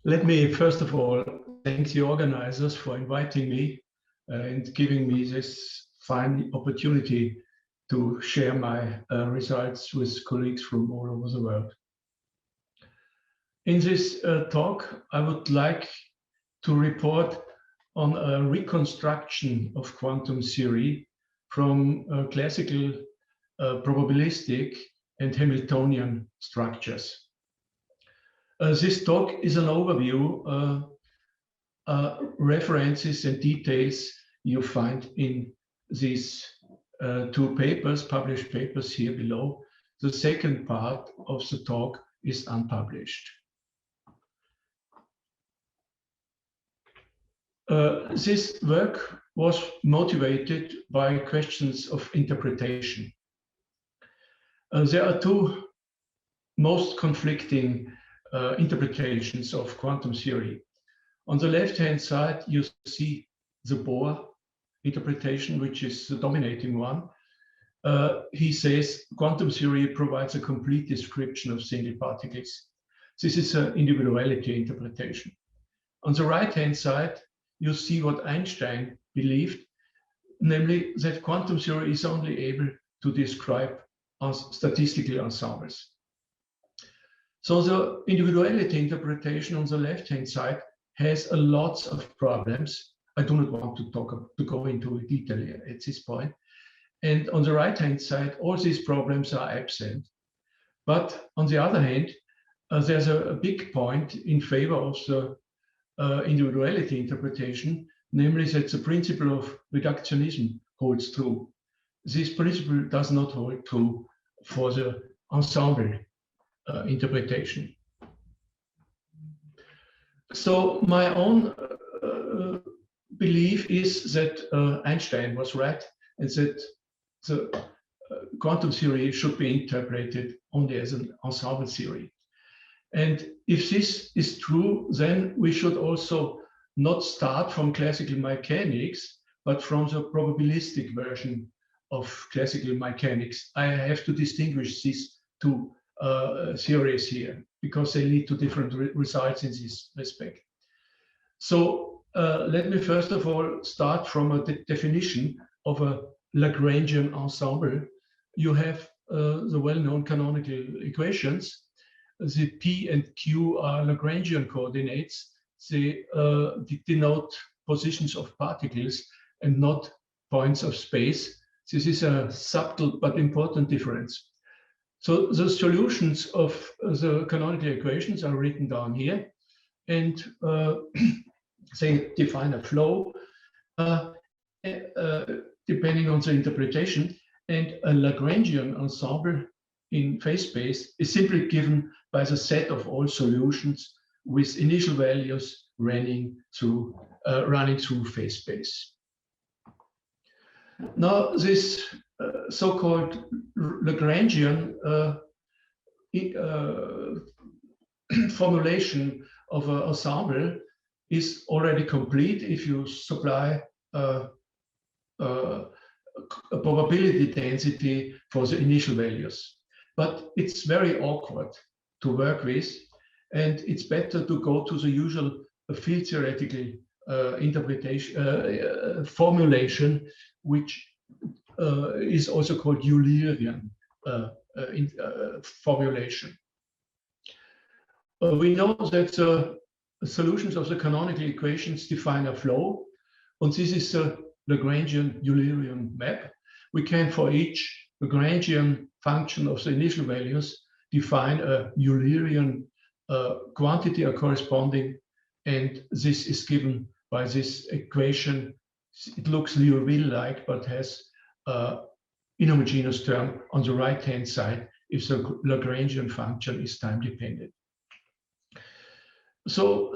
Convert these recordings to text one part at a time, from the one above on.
Let me first of all thank the organizers for inviting me and giving me this fine opportunity to share my results with colleagues from all over the world. In this talk, I would like to report on a reconstruction of quantum theory from classical, probabilistic, and Hamiltonian structures. This talk is an overview, references and details you find in these two papers, published papers here below. The second part of the talk is unpublished. This work was motivated by questions of interpretation. There are two most conflicting interpretations of quantum theory. On the left-hand side, you see the Bohr interpretation, which is the dominating one. He says quantum theory provides a complete description of single particles. This is an individuality interpretation. On the right-hand side, you see what Einstein believed, namely that quantum theory is only able to describe statistical ensembles. So the individuality interpretation on the left-hand side has a lot of problems. I do not want to go into detail at this point. And on the right-hand side, all these problems are absent. But on the other hand, there's a big point in favor of the individuality interpretation, namely that the principle of reductionism holds true. This principle does not hold true for the ensemble interpretation. So my own belief is that Einstein was right and that the quantum theory should be interpreted only as an ensemble theory. And if this is true, then we should also not start from classical mechanics, but from the probabilistic version of classical mechanics. I have to distinguish these two theories here because they lead to different results in this respect. So let me first of all start from a definition of a Lagrangian ensemble. You have the well-known canonical equations. The P and Q are Lagrangian coordinates. They denote positions of particles and not points of space. This is a subtle but important difference. So the solutions of the canonical equations are written down here, and they define a flow depending on the interpretation. And a Lagrangian ensemble in phase space is simply given by the set of all solutions with initial values running through phase space. Now, this so-called Lagrangian formulation of an ensemble is already complete if you supply a probability density for the initial values. But it's very awkward to work with, and it's better to go to the usual field theoretical interpretation formulation, which is also called Eulerian formulation. We know that the solutions of the canonical equations define a flow, and this is a Lagrangian Eulerian map. We can, for each Lagrangian function of the initial values, define a Eulerian quantity or corresponding, and this is given by this equation. It looks Liouville-like, but has inhomogeneous term on the right-hand side if the Lagrangian function is time-dependent. So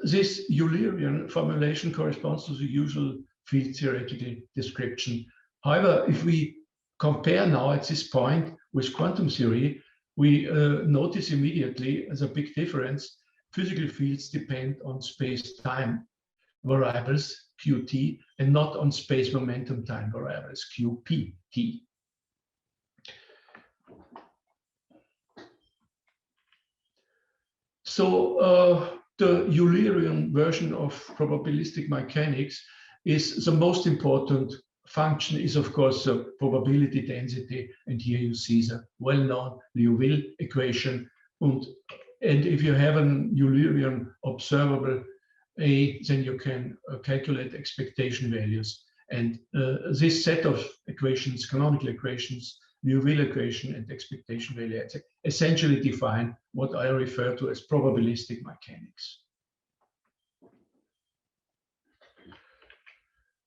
this Eulerian formulation corresponds to the usual field theoretical description. However, if we compare now at this point with quantum theory, we notice immediately as a big difference. Physical fields depend on space-time variables, qt, and not on space momentum time variables, qpt. So the Eulerian version of probabilistic mechanics is the most important function is, of course, the probability density. And here you see the well-known Liouville equation. And if you have an Eulerian observable A, then you can calculate expectation values. And this set of equations, canonical equations, Liouville equation and expectation value, essentially define what I refer to as probabilistic mechanics.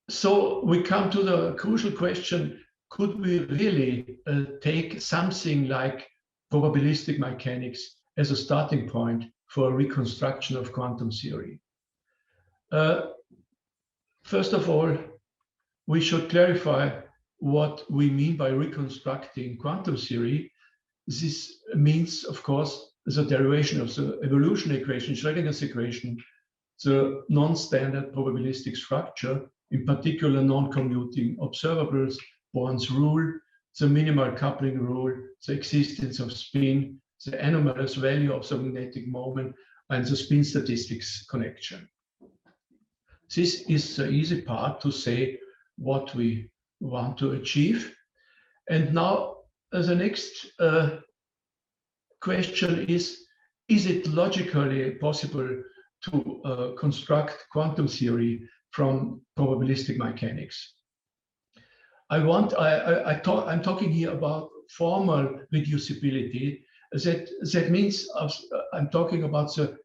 So we come to the crucial question, could we really take something like probabilistic mechanics as a starting point for a reconstruction of quantum theory? First of all, we should clarify what we mean by reconstructing quantum theory. This means, of course, the derivation of the evolution equation, Schrödinger's equation, the non-standard probabilistic structure, in particular non-commuting observables, Born's rule, the minimal coupling rule, the existence of spin, the anomalous value of the magnetic moment, and the spin statistics connection. This is the easy part to say what we want to achieve. And now the next question is it logically possible to construct quantum theory from probabilistic mechanics? I'm talking here about formal reducibility. That means I'm talking about the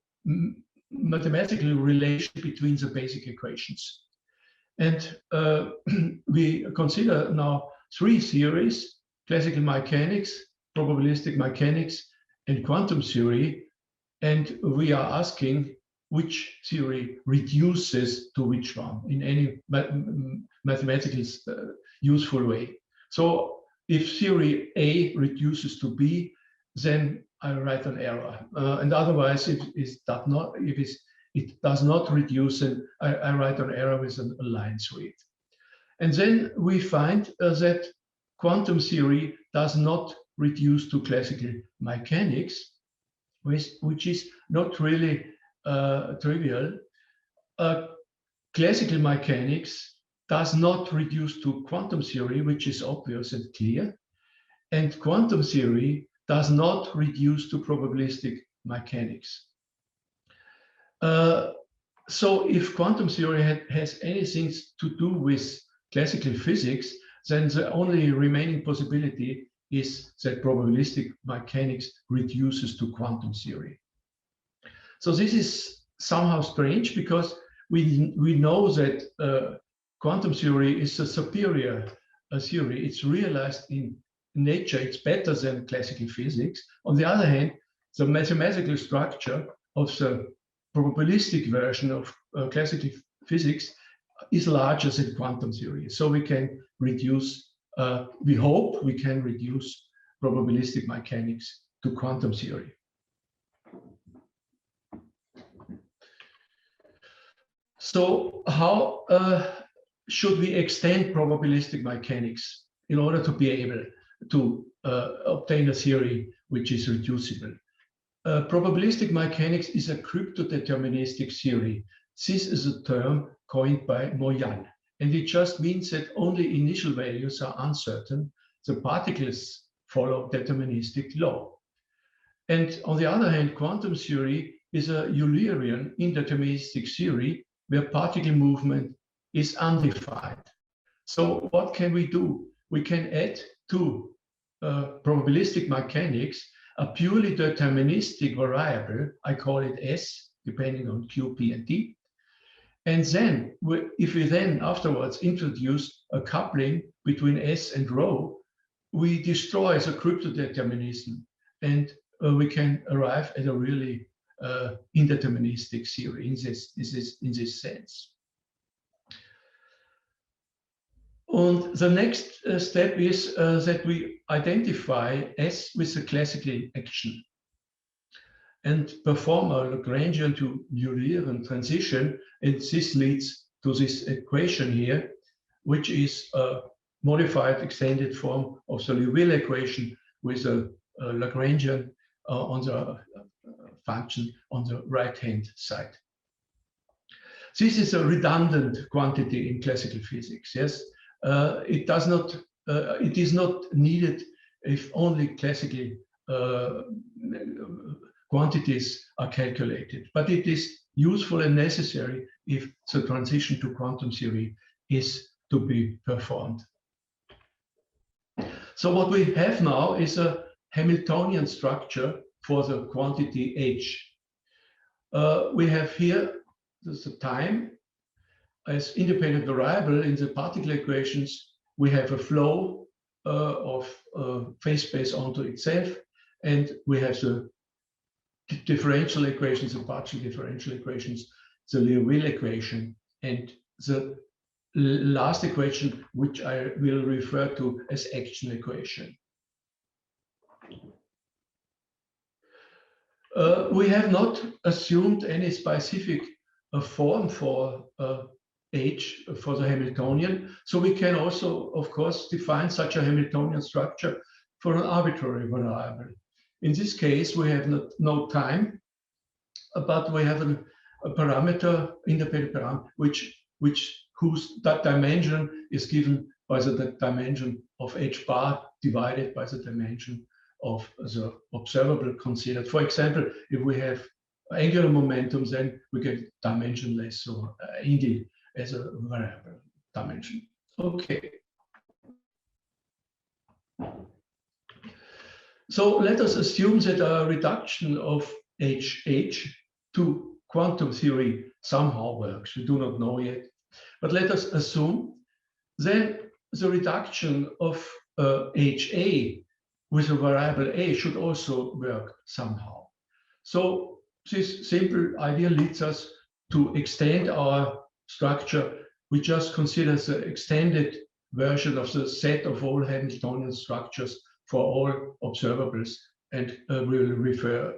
mathematical relation between the basic equations. And we consider now three theories: classical mechanics, probabilistic mechanics, and quantum theory. And we are asking which theory reduces to which one in any mathematical useful way. So if theory A reduces to B, then I write an error. And otherwise, if it does not reduce, then I write an error with a line through it. And then we find that quantum theory does not reduce to classical mechanics, which is not really trivial. Classical mechanics does not reduce to quantum theory, which is obvious and clear. And quantum theory does not reduce to probabilistic mechanics. So if quantum theory has anything to do with classical physics, then the only remaining possibility is that probabilistic mechanics reduces to quantum theory. So this is somehow strange because we know that quantum theory is a superior theory. It's realized in nature. It's better than classical physics. On the other hand, the mathematical structure of the probabilistic version of classical physics is larger than quantum theory. So we can reduce, we hope we can reduce probabilistic mechanics to quantum theory. So how should we extend probabilistic mechanics in order to be able to obtain a theory which is reducible? Probabilistic mechanics is a cryptodeterministic theory. This is a term coined by Moyal, and it just means that only initial values are uncertain. The particles follow deterministic law. And on the other hand, quantum theory is a Eulerian indeterministic theory where particle movement is undefined. So what can we do? We can add to probabilistic mechanics a purely deterministic variable. I call it S, depending on Q, P, and T. And then, if we then afterwards introduce a coupling between S and rho, we destroy the cryptodeterminism, and we can arrive at a really indeterministic theory in this sense. And the next step is that we identify S with a classical action and perform a Lagrangian to Eulerian transition. And this leads to this equation here, which is a modified extended form of the Liouville equation with a Lagrangian on the function on the right-hand side. This is a redundant quantity in classical physics. Yes, it does not. It is not needed if only classical quantities are calculated, but it is useful and necessary if the transition to quantum theory is to be performed. So what we have now is a Hamiltonian structure for the quantity H. We have here the time as independent variable. In the particle equations, we have a flow of phase space onto itself, and we have the differential equations, the partial differential equations, the Liouville equation, and the last equation, which I will refer to as action equation. We have not assumed any specific form for H for the Hamiltonian, so we can also, of course, define such a Hamiltonian structure for an arbitrary variable. In this case, we have no time, but we have a parameter, independent parameter, whose dimension is given by the dimension of H bar divided by the dimension of the observable considered. For example, if we have angular momentum, then we get dimensionless or indeed as a variable dimension. Okay. So let us assume that a reduction of HH to quantum theory somehow works. We do not know yet, but let us assume then the reduction of HA with a variable A should also work somehow. So this simple idea leads us to extend our structure. We just consider the extended version of the set of all Hamiltonian structures for all observables, and we will refer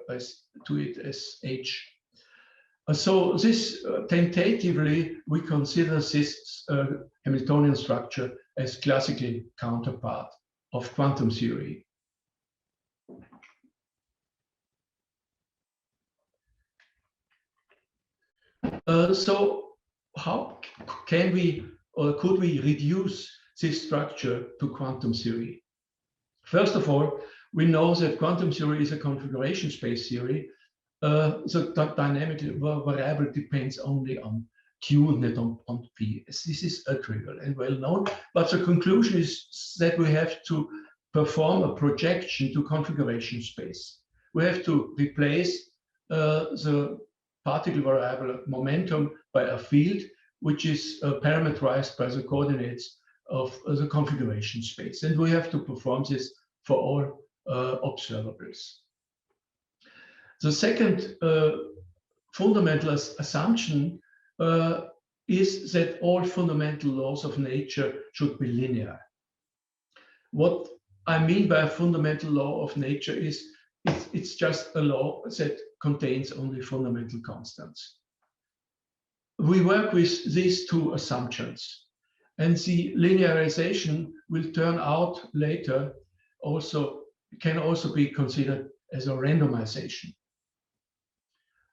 to it as H. So this tentatively, we consider this Hamiltonian structure as classical counterpart of quantum theory. So how can we or could we reduce this structure to quantum theory? First of all, we know that quantum theory is a configuration space theory. The dynamical variable depends only on Q, not on P. This is trivial and well known, but the conclusion is that we have to perform a projection to configuration space. We have to replace the particle variable momentum by a field which is parameterized by the coordinates of the configuration space. And we have to perform this for all observables. The second fundamental assumption is that all fundamental laws of nature should be linear. What I mean by a fundamental law of nature is it's just a law that contains only fundamental constants. We work with these two assumptions, and the linearization will turn out later can also be considered as a randomization.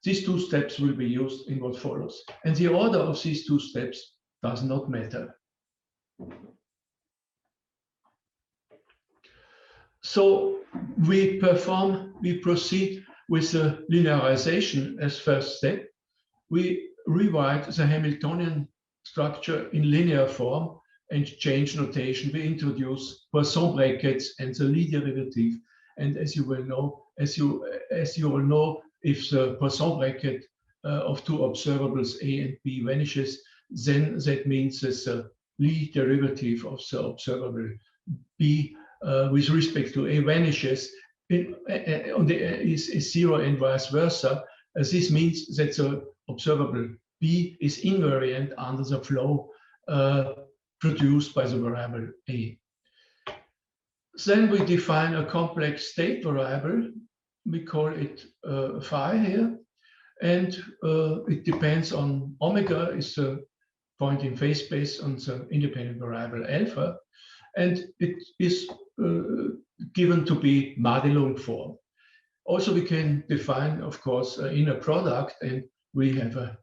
These two steps will be used in what follows, and the order of these two steps does not matter. So we proceed with the linearization as first step. We rewrite the Hamiltonian structure in linear form and change notation. We introduce Poisson brackets and the Lie derivative. And as you will know, as you all know, if the Poisson bracket of two observables A and B vanishes, then that means that the Lie derivative of the observable B with respect to A vanishes is zero and vice versa. This means that the observable B is invariant under the flow produced by the variable A. Then we define a complex state variable. We call it phi here, and it depends on omega, is the point in phase space on the independent variable alpha, and it is given to be Madelung form. Also, we can define, of course, an inner product, and we have a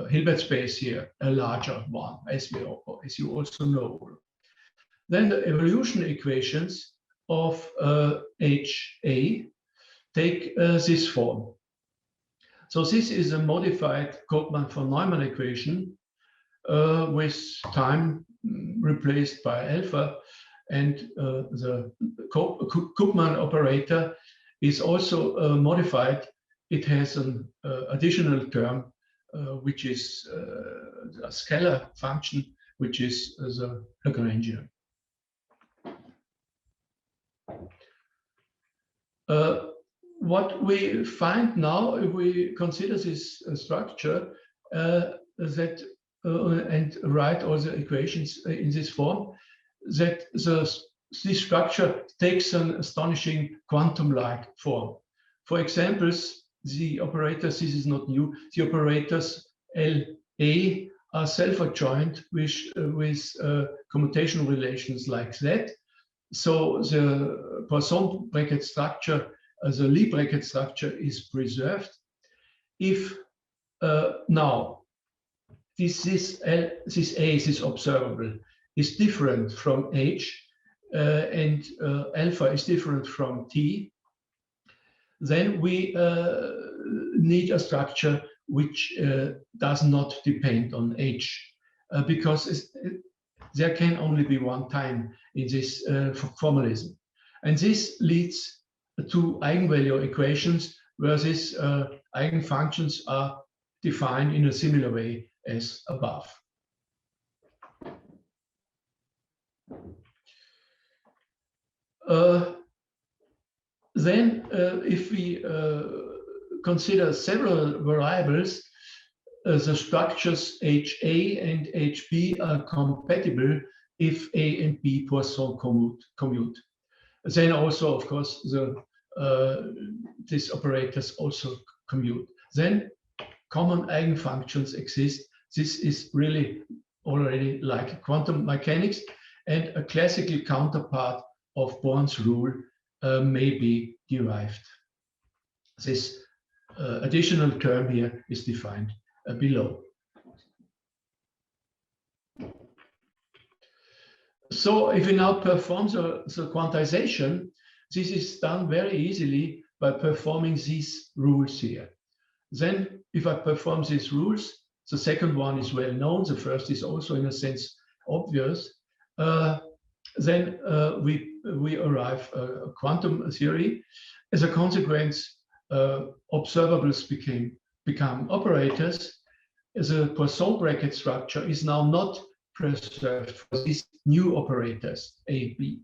Hilbert space here, a larger one, as you also know. Then the evolution equations of HA take this form. So this is a modified Koopman von Neumann equation with time replaced by alpha, and the Koopman operator is also modified. It has an additional term, which is a scalar function, which is the Lagrangian. What we find now, if we consider this structure, and write all the equations in this form, that this structure takes an astonishing quantum-like form. For examples, the operators, this is not new, the operators LA are self-adjoint with commutational relations like that. So the Poisson bracket structure, the Lie bracket structure is preserved. If now this A, this observable, is different from H, and alpha is different from T, then we need a structure which does not depend on H, because there can only be one time in this formalism. And this leads to eigenvalue equations where these eigenfunctions are defined in a similar way as above. Then, if we consider several variables, the structures HA and HB are compatible if A and B Poisson commute. Then also, of course, these operators also commute. Then common eigenfunctions exist. This is really already like quantum mechanics, and a classical counterpart of Born's rule may be derived. This additional term here is defined below. So if we now perform the quantization, this is done very easily by performing these rules here. Then if I perform these rules, the second one is well known, the first is also in a sense obvious, then we arrive a quantum theory. As a consequence, observables become operators. The Poisson bracket structure is now not preserved for these new operators, A, B.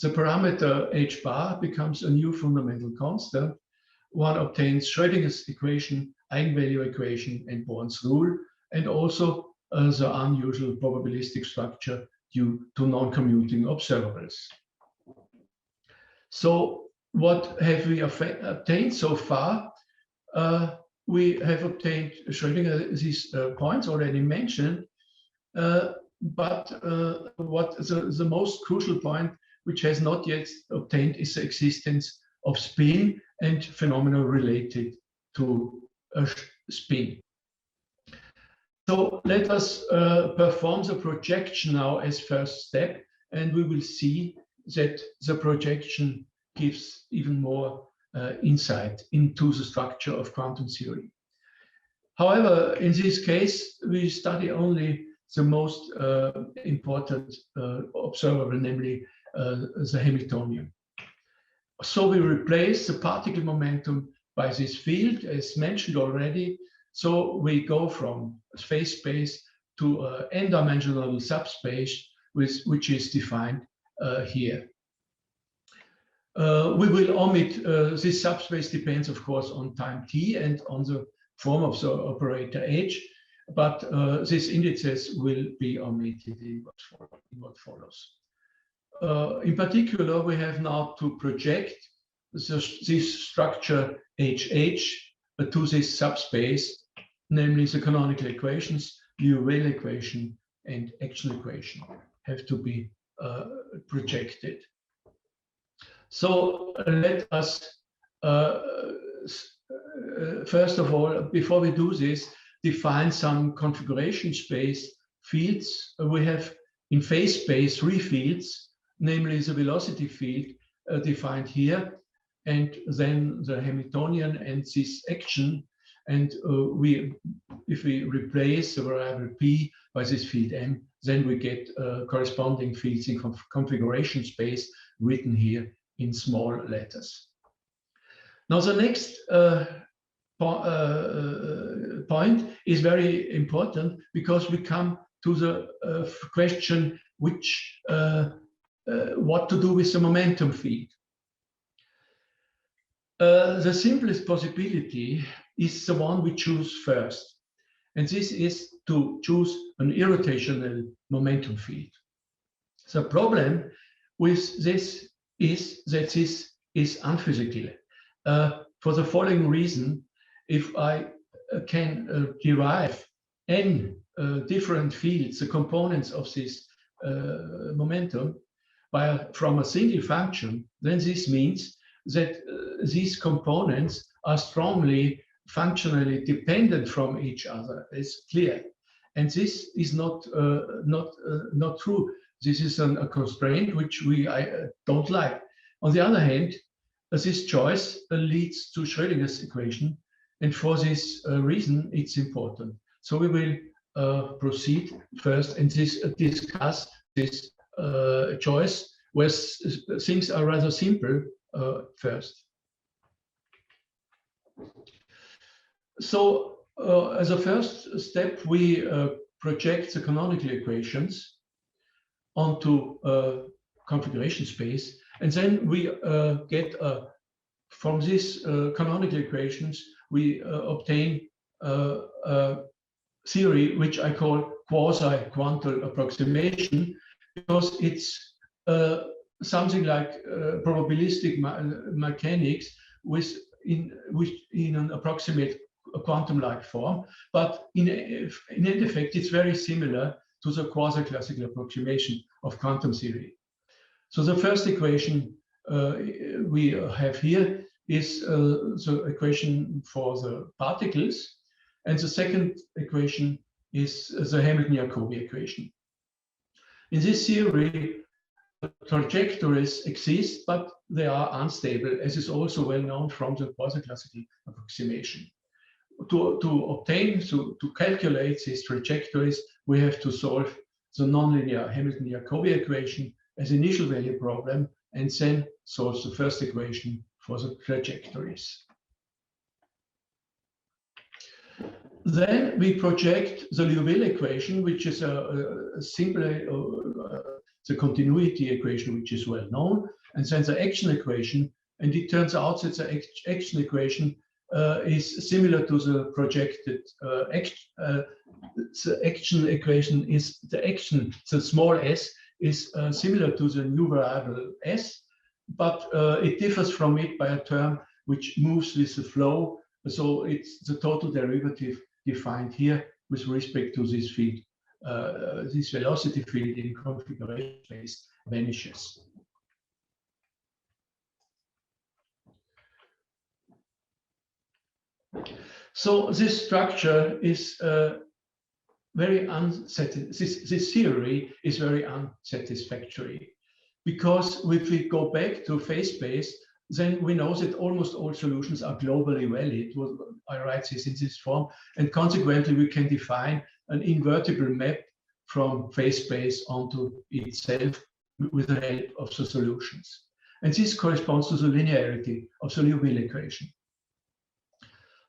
The parameter H bar becomes a new fundamental constant. One obtains Schrödinger's equation, eigenvalue equation, and Born's rule, and also the unusual probabilistic structure due to non-commuting observables. So what have we obtained so far? We have obtained Schrödinger, these points already mentioned, but what the most crucial point which has not yet obtained is the existence of spin and phenomena related to a spin. So let us perform the projection now as first step, and we will see that the projection gives even more insight into the structure of quantum theory. However, in this case, we study only the most important observable, namely the Hamiltonian. So we replace the particle momentum by this field, as mentioned already. So we go from phase space to an n-dimensional subspace, which is defined here. We will omit, this subspace depends, of course, on time t and on the form of the operator h, but these indices will be omitted in what follows. In particular, we have now to project this structure HH to this subspace, namely the canonical equations, Liouville equation, and action equation have to be projected. So let us first of all, before we do this, define some configuration space fields. We have in phase space 3 fields, namely the velocity field defined here, and then the Hamiltonian and this action. And if we replace the variable p by this field m, then we get corresponding fields in configuration space written here in small letters. Now the next point is very important, because we come to the question what to do with the momentum field. The simplest possibility is the one we choose first, and this is to choose an irrotational momentum field. The problem with this is that this is unphysical. For the following reason, if I can derive n different fields, the components of this momentum, from a single function, then this means that these components are strongly functionally dependent from each other. It's clear, and this is not true. This is a constraint which I don't like. On the other hand, this choice leads to Schrödinger's equation, and for this reason, it's important. So we will proceed first and discuss this choice, where things are rather simple first. So as a first step, we project the canonical equations onto configuration space, and then we get from these canonical equations we obtain a theory which I call quasi-quantal approximation, because it's something like probabilistic mechanics in an approximate quantum-like form, but in end effect it's very similar to the quasi-classical approximation of quantum theory. So the first equation we have here is the equation for the particles, and the second equation is the Hamiltonian equation. In this theory, trajectories exist, but they are unstable, as is also well known from the quasi-classical approximation. To calculate these trajectories, we have to solve the nonlinear Hamiltonian equation as initial value problem, and then solve the first equation for the trajectories. Then we project the Liouville equation, which is a simple the continuity equation, which is well known, and then the action equation. And it turns out that the action equation is similar to the projected the action equation is the action, the small s is similar to the new variable s, but it differs from it by a term which moves with the flow. So it's the total derivative defined here with respect to this field. This velocity field in configuration space vanishes. So this structure is very unsatisfactory. This theory is very unsatisfactory, because if we go back to phase space, then we know that almost all solutions are globally valid. I write this in this form, and consequently we can define an invertible map from phase space onto itself with the help of the solutions. And this corresponds to the linearity of the Liouville equation.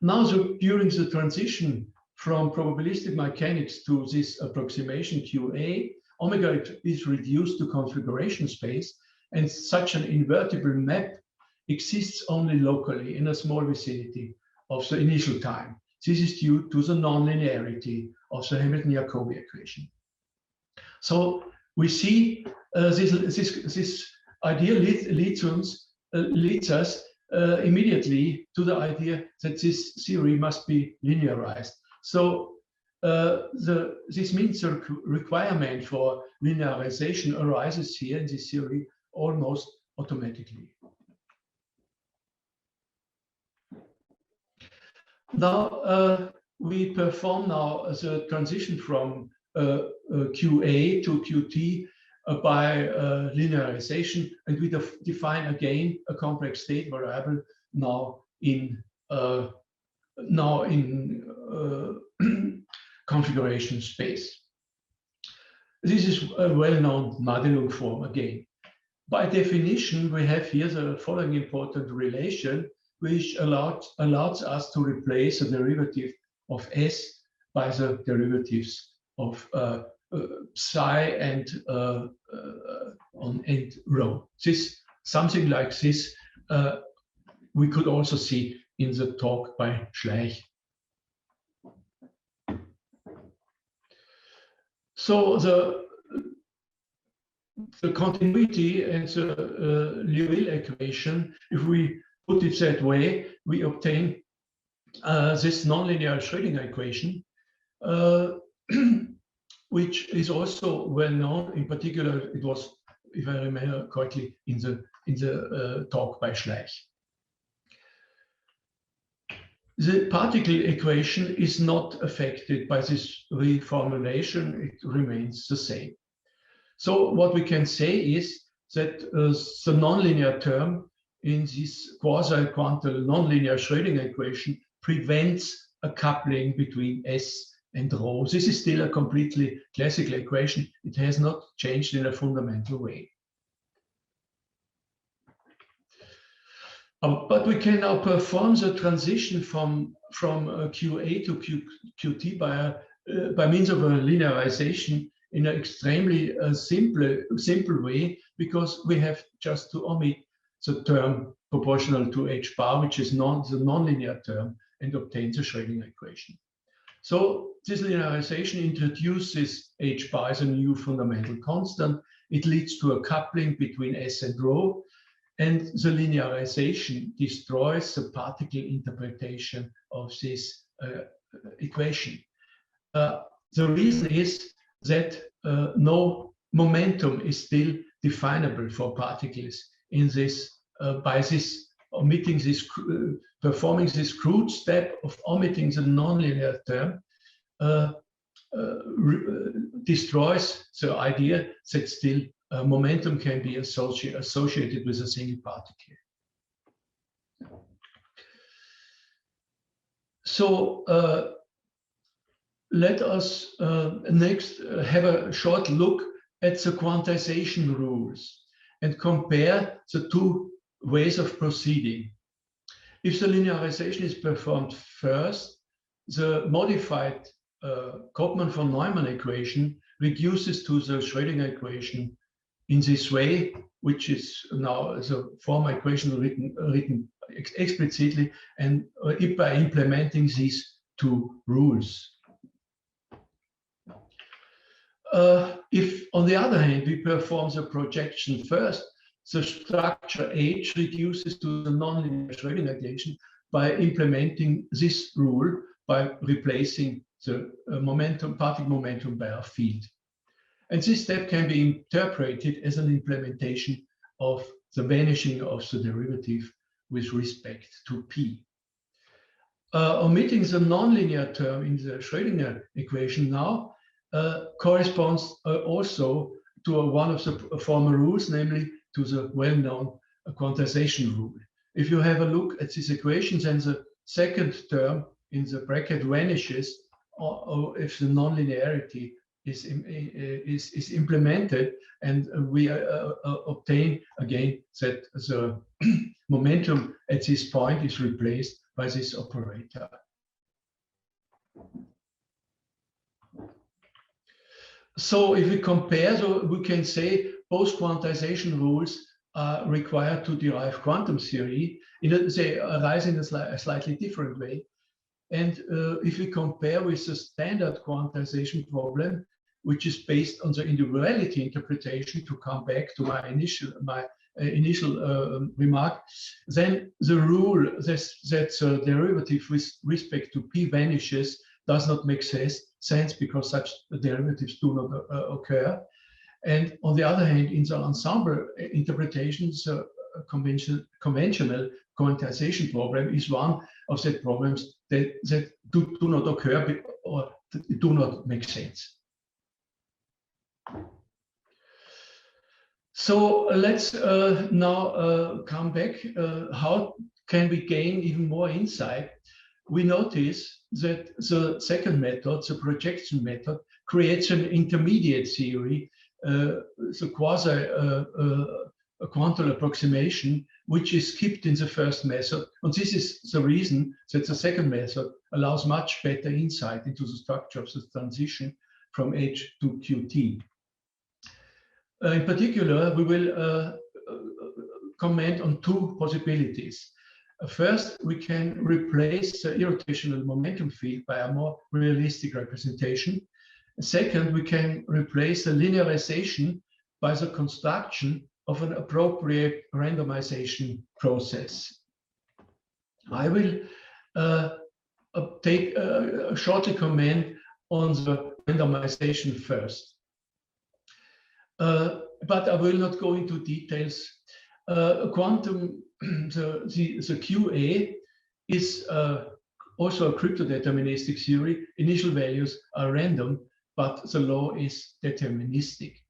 Now, during the transition from probabilistic mechanics to this approximation QA, omega is reduced to configuration space, and such an invertible map exists only locally in a small vicinity of the initial time. This is due to the nonlinearity of the Hamiltonian equation. So we see this idea leads us immediately to the idea that this theory must be linearized. So this means the requirement for linearization arises here in this theory almost automatically. Now we perform now the transition from QA to QT by linearization, and we define again a complex state variable now in configuration space. This is a well-known Madelung form again. By definition, we have here the following important relation, which allows us to replace the derivative of S by the derivatives of psi and rho. Something like this we could also see in the talk by Schleich. So the continuity and the Liouville equation, if we put it that way, we obtain this nonlinear Schrödinger equation, which is also well known. In particular, it was, if I remember correctly, in the talk by Schleich. The particle equation is not affected by this reformulation. It remains the same. So what we can say is that the nonlinear term in this quasi-quantum nonlinear Schrödinger equation prevents a coupling between S and rho. This is still a completely classical equation. It has not changed in a fundamental way. But we can now perform the transition from QA to QT by means of a linearization in an extremely simple way, because we have just to omit the term proportional to h bar, which is the nonlinear term, and obtain the Schrödinger equation. So this linearization introduces h bar as a new fundamental constant. It leads to a coupling between S and rho, and the linearization destroys the particle interpretation of this equation. The reason is that no momentum is still definable for particles in this by this omitting this performing this crude step of omitting the nonlinear term destroys the idea that still momentum can be associated with a single particle. So let us next have a short look at the quantization rules and compare the two ways of proceeding. If the linearization is performed first, the modified Koopman von Neumann equation reduces to the Schrödinger equation in this way, which is now the former equation written explicitly, and by implementing these two rules. If, on the other hand, we perform the projection first, the structure H reduces to the nonlinear Schrödinger equation by implementing this rule by replacing the particle momentum by a field. And this step can be interpreted as an implementation of the vanishing of the derivative with respect to P. Omitting the nonlinear term in the Schrödinger equation now corresponds also to one of the former rules, namely to the well-known quantization rule. If you have a look at these equations and the second term in the bracket vanishes, or if the nonlinearity is implemented, and we obtain again that the momentum at this point is replaced by this operator. So if we compare, so we can say both quantization rules are required to derive quantum theory. They arise in a slightly different way. And if we compare with the standard quantization problem, which is based on the individuality interpretation, to come back to my initial remark, then the rule that the derivative with respect to P vanishes does not make sense because such derivatives do not occur. And on the other hand, in the ensemble interpretations, conventional quantization problem is one of the problems that do not occur or do not make sense. So let's now come back. How can we gain even more insight? We notice that the second method, the projection method, creates an intermediate theory, the quasi-quantal approximation, which is skipped in the first method. And this is the reason that the second method allows much better insight into the structure of the transition from H to Qt. In particular, we will comment on two possibilities. First, we can replace the irrotational momentum field by a more realistic representation. Second, we can replace the linearization by the construction of an appropriate randomization process. I will shortly comment on the randomization first. But I will not go into details. Quantum, the QA is also a cryptodeterministic theory. Initial values are random, but the law is deterministic.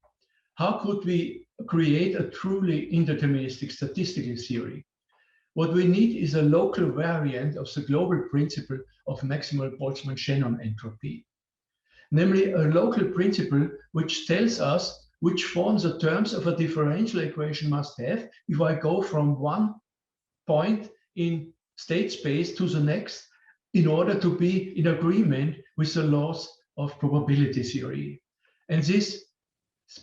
How could we create a truly indeterministic statistical theory? What we need is a local variant of the global principle of maximal Boltzmann-Shannon entropy, namely a local principle which tells us which forms the terms of a differential equation must have if I go from one point in state space to the next in order to be in agreement with the laws of probability theory. And this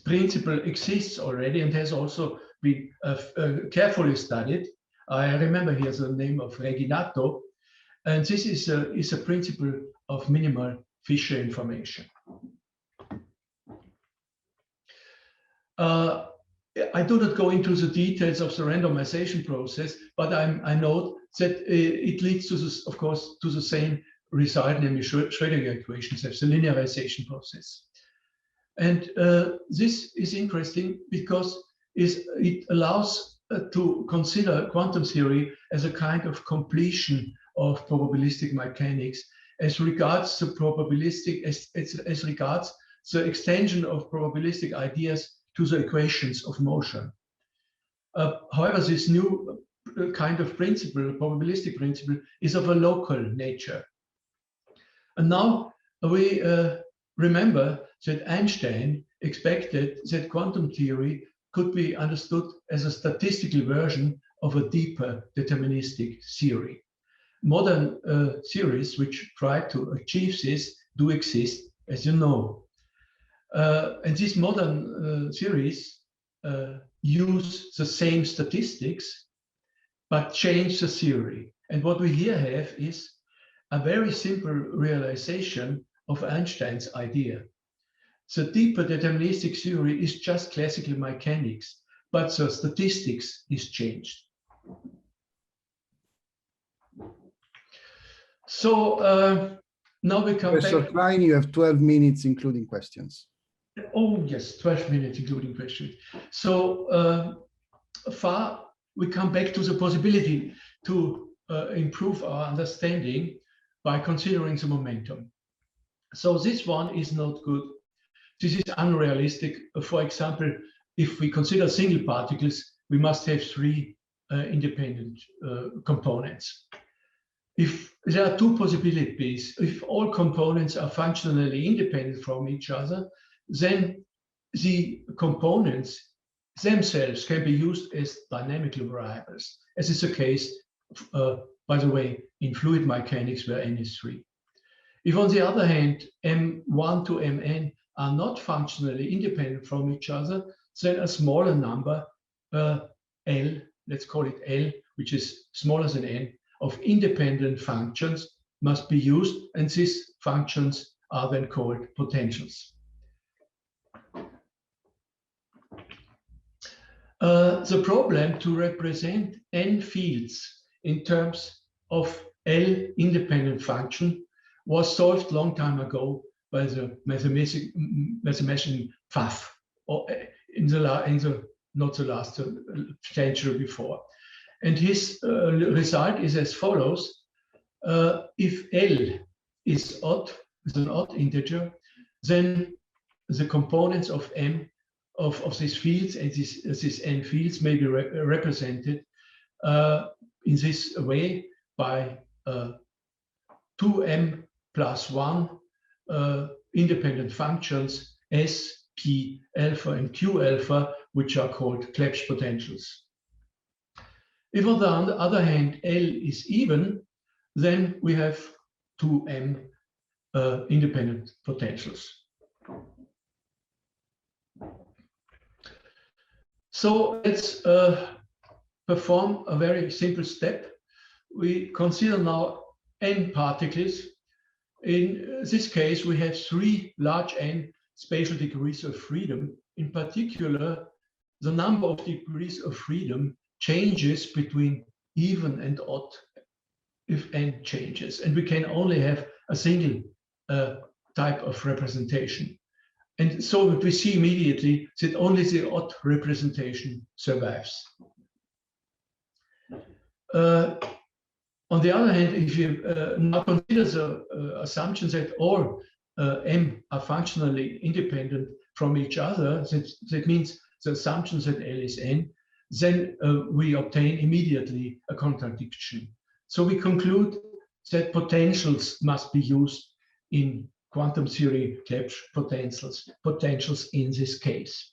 principle exists already and has also been carefully studied. I remember here the name of Reginato, and this is a principle of minimal Fisher information. I do not go into the details of the randomization process, but I note that it leads to this, of course, to the same result, namely Schrödinger equations, as the linearization process. And this is interesting because it allows to consider quantum theory as a kind of completion of probabilistic mechanics as regards the probabilistic, as regards the extension of probabilistic ideas to the equations of motion. However, this new kind of principle, probabilistic principle, is of a local nature. And now we remember that Einstein expected that quantum theory could be understood as a statistical version of a deeper deterministic theory. Modern theories which try to achieve this do exist, as you know. And these modern theories use the same statistics, but change the theory. And what we here have is a very simple realization of Einstein's idea. The deeper deterministic theory is just classical mechanics, but the statistics is changed. So now we come Professor back. Klein, you have 12 minutes, including questions. Oh, yes, 12 minutes, including questions. So far, we come back to the possibility to improve our understanding by considering the momentum. So this one is not good. This is unrealistic. For example, if we consider single particles, we must have three independent components. If there are two possibilities, if all components are functionally independent from each other, then the components themselves can be used as dynamical variables, as is the case, by the way, in fluid mechanics where n is 3. If, on the other hand, m1 to mn are not functionally independent from each other, then a smaller number, L, let's call it L, which is smaller than n, of independent functions must be used, and these functions are then called potentials. The problem to represent n fields in terms of L independent function was solved long time ago by the mathematician Pfaff, or in the not the last century before. And his result is as follows. If L is an odd integer, then the components of M of these fields and these n fields may be represented in this way by 2m plus 1 independent functions S, P alpha, and Q alpha, which are called Clebsch potentials. If on the other hand L is even, then we have 2m independent potentials. So let's perform a very simple step. We consider now n particles. In this case, we have 3 large n spatial degrees of freedom. In particular, the number of degrees of freedom changes between even and odd if n changes. And we can only have a single type of representation. And so what we see immediately that only the odd representation survives. On the other hand, if you now consider the assumption that all m are functionally independent from each other, that means the assumption that L is n, then we obtain immediately a contradiction. So we conclude that potentials must be used in quantum theory Clebsch potentials in this case.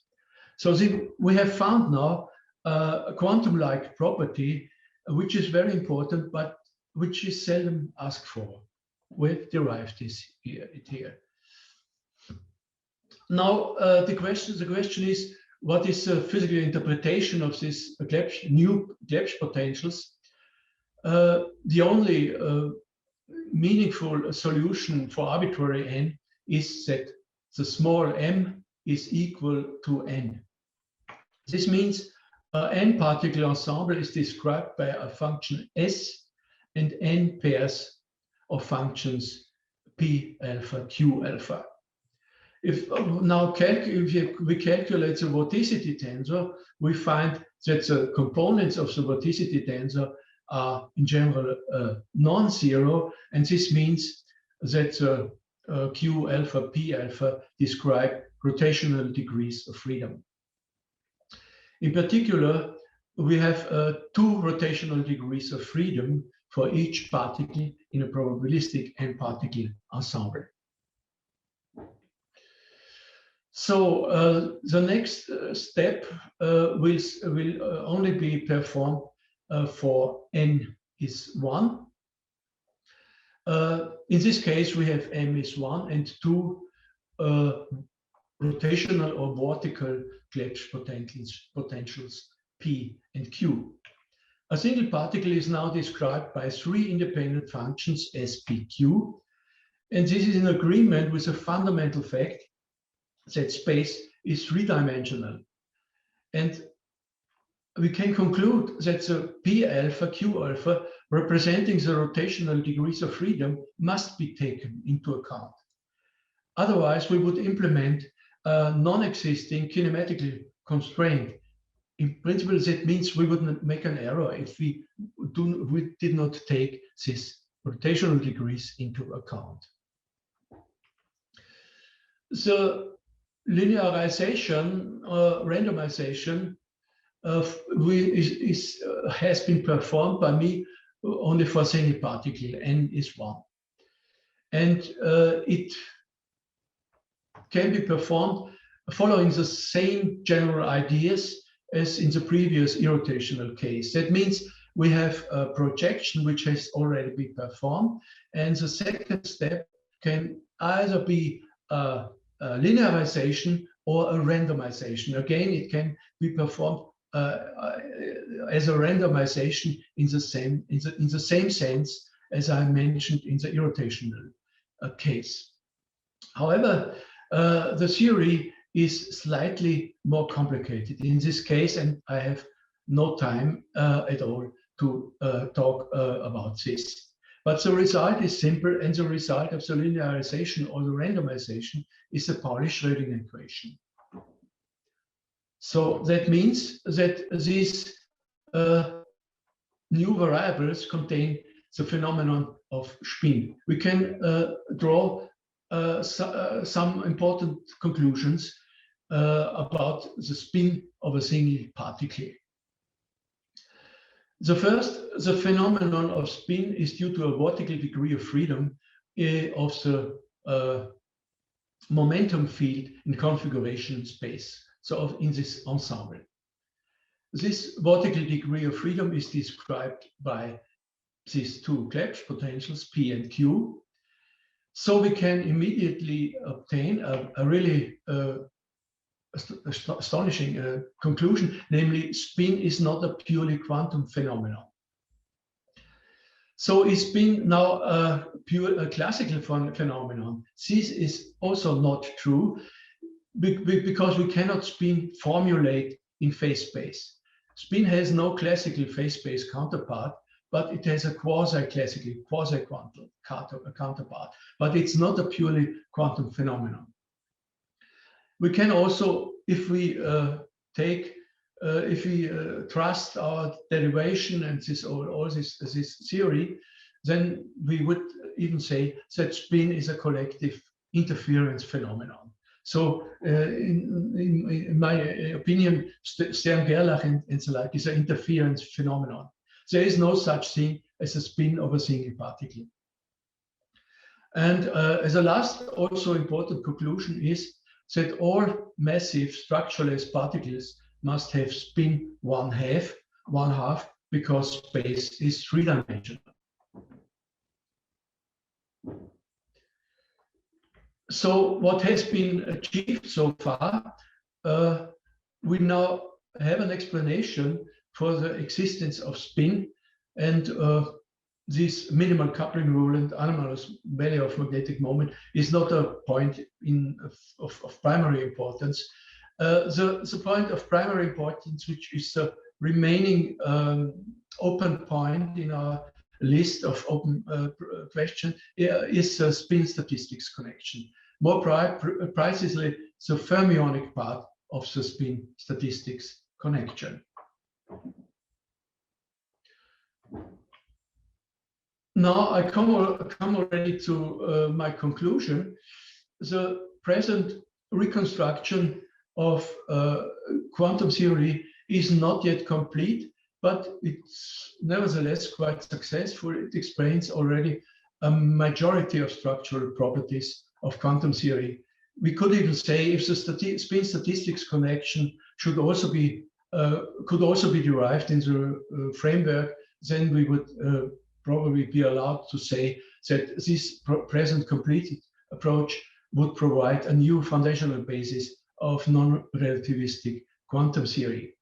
So we have found now a quantum-like property, which is very important, but which is seldom asked for. We've derived this here. Now the question is, what is the physical interpretation of this new Clebsch potentials? The only meaningful solution for arbitrary n is that the small m is equal to n. This means n particle ensemble is described by a function S and n pairs of functions P alpha, Q alpha. If we calculate the vorticity tensor, we find that the components of the vorticity tensor are in general non-zero, and this means that Q alpha, P alpha describe rotational degrees of freedom. In particular, we have 2 rotational degrees of freedom for each particle in a probabilistic n-particle ensemble. So the next step will only be performed for n is 1. In this case, we have m is 1 and 2 rotational or vertical Clebsch potentials P and Q. A single particle is now described by 3 independent functions S, P, Q. And this is in agreement with a fundamental fact that space is 3-dimensional. And we can conclude that the P alpha, Q alpha, representing the rotational degrees of freedom, must be taken into account. Otherwise, we would implement a non-existing kinematical constraint. In principle, that means we would make an error if we did not take these rotational degrees into account. The linearization, randomization, has been performed by me only for single particle, n is 1. And it can be performed following the same general ideas as in the previous irrotational case. That means we have a projection which has already been performed, and the second step can either be a linearization or a randomization. Again, it can be performed as a randomization in the same sense as I mentioned in the irrotational case. However, the theory is slightly more complicated in this case, and I have no time at all to talk about this. But the result is simple, and the result of the linearization or the randomization is the Pauli-Schrödinger equation. So that means that these new variables contain the phenomenon of spin. We can draw some important conclusions about the spin of a single particle. The phenomenon of spin is due to a vertical degree of freedom of the momentum field in configuration space, so in this ensemble. This vertical degree of freedom is described by these two Clebsch potentials, P and Q. So we can immediately obtain a really astonishing conclusion, namely spin is not a purely quantum phenomenon. So is spin now a pure classical phenomenon? This is also not true because we cannot spin formulate in phase space. Spin has no classical phase space counterpart, but it has a quasi-classical, quasi-quantum counterpart, but it's not a purely quantum phenomenon. We can also, if we trust our derivation and this theory, then we would even say that spin is a collective interference phenomenon. So in my opinion, Stern-Gerlach and the like is an interference phenomenon. There is no such thing as a spin of a single particle. And as a last also important conclusion is that all massive structureless particles must have spin one half, because space is three-dimensional. So what has been achieved so far, we now have an explanation for the existence of spin, and this minimal coupling rule and anomalous value of magnetic moment is not a point of primary importance. The point of primary importance, which is the remaining open point in our list of open questions, is a spin statistics connection. More precisely, the fermionic part of the spin statistics connection. Now I come already to my conclusion. The present reconstruction of quantum theory is not yet complete, but it's nevertheless quite successful. It explains already a majority of structural properties of quantum theory. We could even say if the spin statistics connection should also be could also be derived in the framework, then we would probably be allowed to say that this present completed approach would provide a new foundational basis of non-relativistic quantum theory.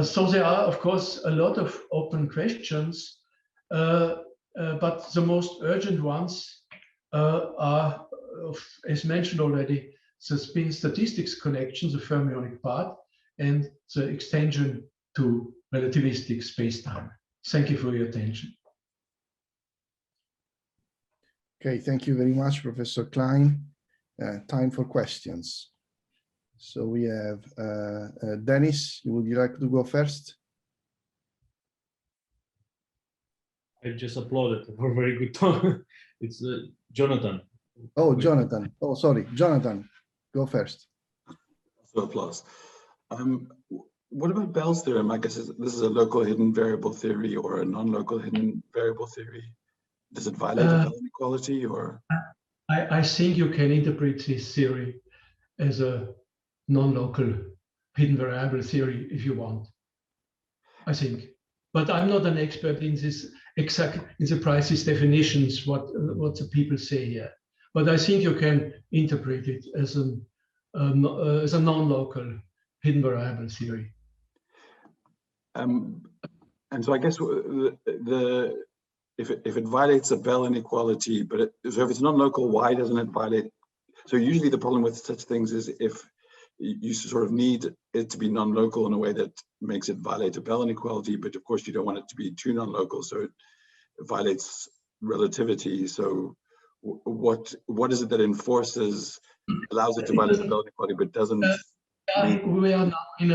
So there are, of course, a lot of open questions, but the most urgent ones are, as mentioned already, the spin statistics connection, the fermionic part, and the extension to relativistic space-time. Thank you for your attention. Okay, thank you very much, Professor Klein. Time for questions. So we have Dennis, would you like to go first? I just applauded for a very good talk. It's Jonathan. Oh, Jonathan. Oh, sorry, Jonathan, go first. So applause. What about Bell's theorem? I guess this is a local hidden variable theory or a non-local hidden variable theory. Does it violate the Bell inequality, or? I think you can interpret this theory as a non-local hidden variable theory if you want. I think, but I'm not an expert in this exact in the precise definitions what the people say here. But I think you can interpret it as a non-local hidden variable theory. And so I guess if it violates a Bell inequality, but so if it's non-local, why doesn't it violate? So usually the problem with such things is if you sort of need it to be non-local in a way that makes it violate a Bell inequality, but of course you don't want it to be too non-local, so it violates relativity. So what is it that enforces, allows it to violate the Bell inequality, but doesn't We are now in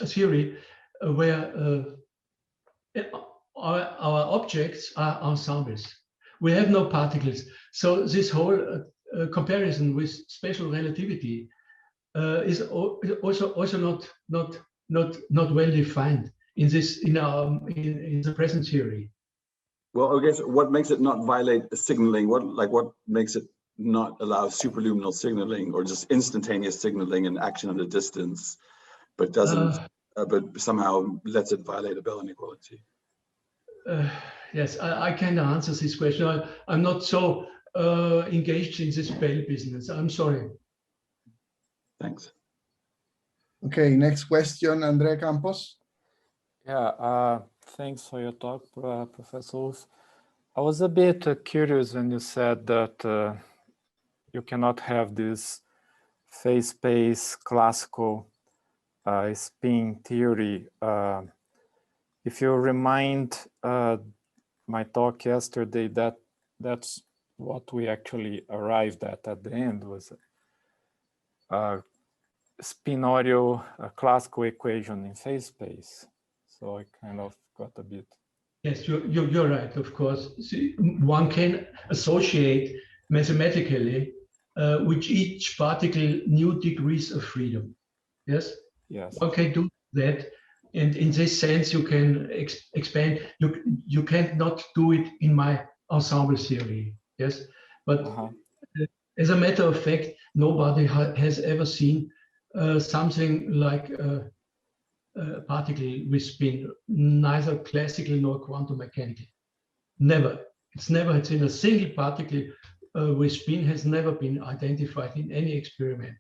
a theory where our objects are ensembles. We have no particles. So this whole comparison with special relativity is also not well defined in the present theory. Well, I guess what makes it not violate signaling? What makes it not allow superluminal signaling or just instantaneous signaling and action at a distance, but doesn't, but somehow lets it violate a Bell inequality? Yes, I can answer this question. I'm not so engaged in this Bell business. I'm sorry. Thanks. Okay, next question, Andrea Campos. Yeah, thanks for your talk, Professor Ulf. I was a bit curious when you said that you cannot have this phase space classical spin theory. If you remind my talk yesterday, that's what we actually arrived at the end, was a spin-audio classical equation in phase space. So I kind of got a bit. Yes, you're right, of course. See, one can associate mathematically with each particle new degrees of freedom. Yes? Yes. One can do that. And in this sense, you can expand. You cannot do it in my ensemble theory. Yes? But as a matter of fact, nobody has ever seen something like a particle with spin, neither classical nor quantum mechanical. Never. It's in a single particle with spin has never been identified in any experiment.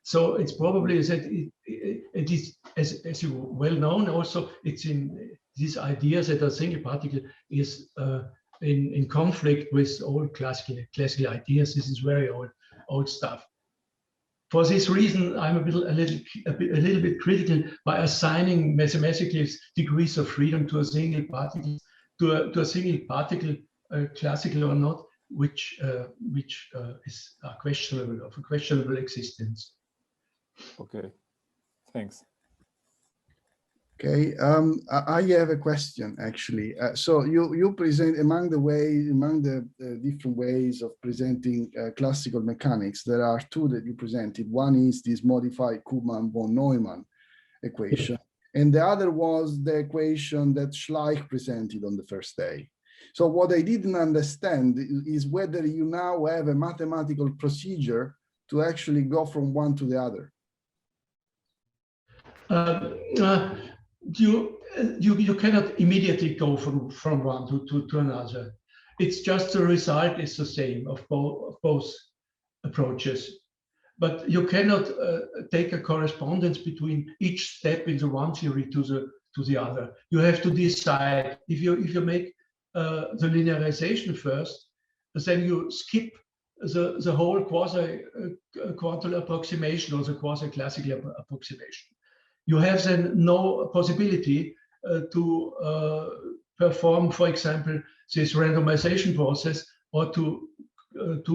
So it's probably that it is, as you well known, also it's in these ideas that a single particle is in conflict with all classical ideas. This is very old stuff. For this reason, I'm a little bit critical by assigning mathematical degrees of freedom to a single particle, classical or not, which is questionable, of a questionable existence. Okay, thanks. Okay, I have a question actually. So you present among the different ways of presenting classical mechanics, there are two that you presented. One is this modified Koopman von Neumann equation, and the other was the equation that Schleich presented on the first day. So what I didn't understand is whether you now have a mathematical procedure to actually go from one to the other. You cannot immediately go from one to another. It's just the result is the same of both approaches. But you cannot take a correspondence between each step in the one theory to the other. You have to decide if you make the linearization first, then you skip the whole quasi-quantum approximation or the quasi-classical approximation. You have then no possibility to perform, for example, this randomization process, or to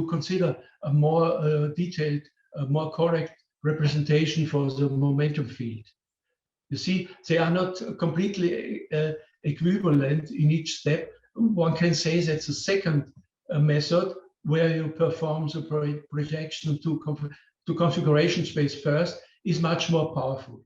consider a more detailed, more correct representation for the momentum field. You see, they are not completely equivalent in each step. One can say that's the second method where you perform the projection to configuration space first is much more powerful.